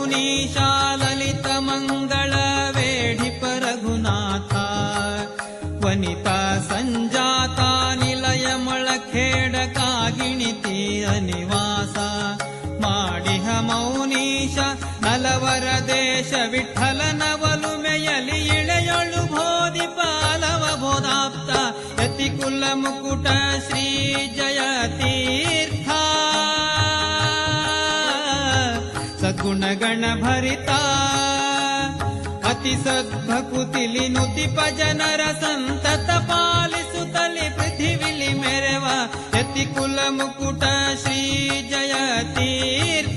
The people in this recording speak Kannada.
ಮೌನೀಶಾ ಲಲಿತ ಮಂಗಳ ವೇಡಿಪ ರಘುನಾಥ ವನಿತಾ ಸಂಜಾತ ನಿಲಯ ಮೊಳಖೇಡ ಕಾಗಿಣಿತಿ ಅನಿವಾಸ ಮಾಡಿಹ ಮೌನೀಶ ನಲವರ ದೇಶ ವಿಠಲನ ಒಲುಮೆಯಲಿ ಇಳೆಯೊಳು ಬೋಧಿಪ ಅಲವ ಬೋಧಾಪ್ತ ಯತಿಕುಲ ಮುಕುಟ ಶ್ರೀ ಜಯ ತೀರ್ಥ ಸದ್ಗುಣಗಣ ಭರಿತ ಅತಿ ಸದ್ಭಕುತಿಲಿ ನುತಿಪ ಜನರ ಸಂತತ ಪಾಲಿಸುತ್ತಲಿ ಪೃಥಿವಿಲಿ ಮೆರೆವ ಯತಿಕುಲ ಮುಕುಟ ಶ್ರೀ ಜಯ ತೀರ್ಥ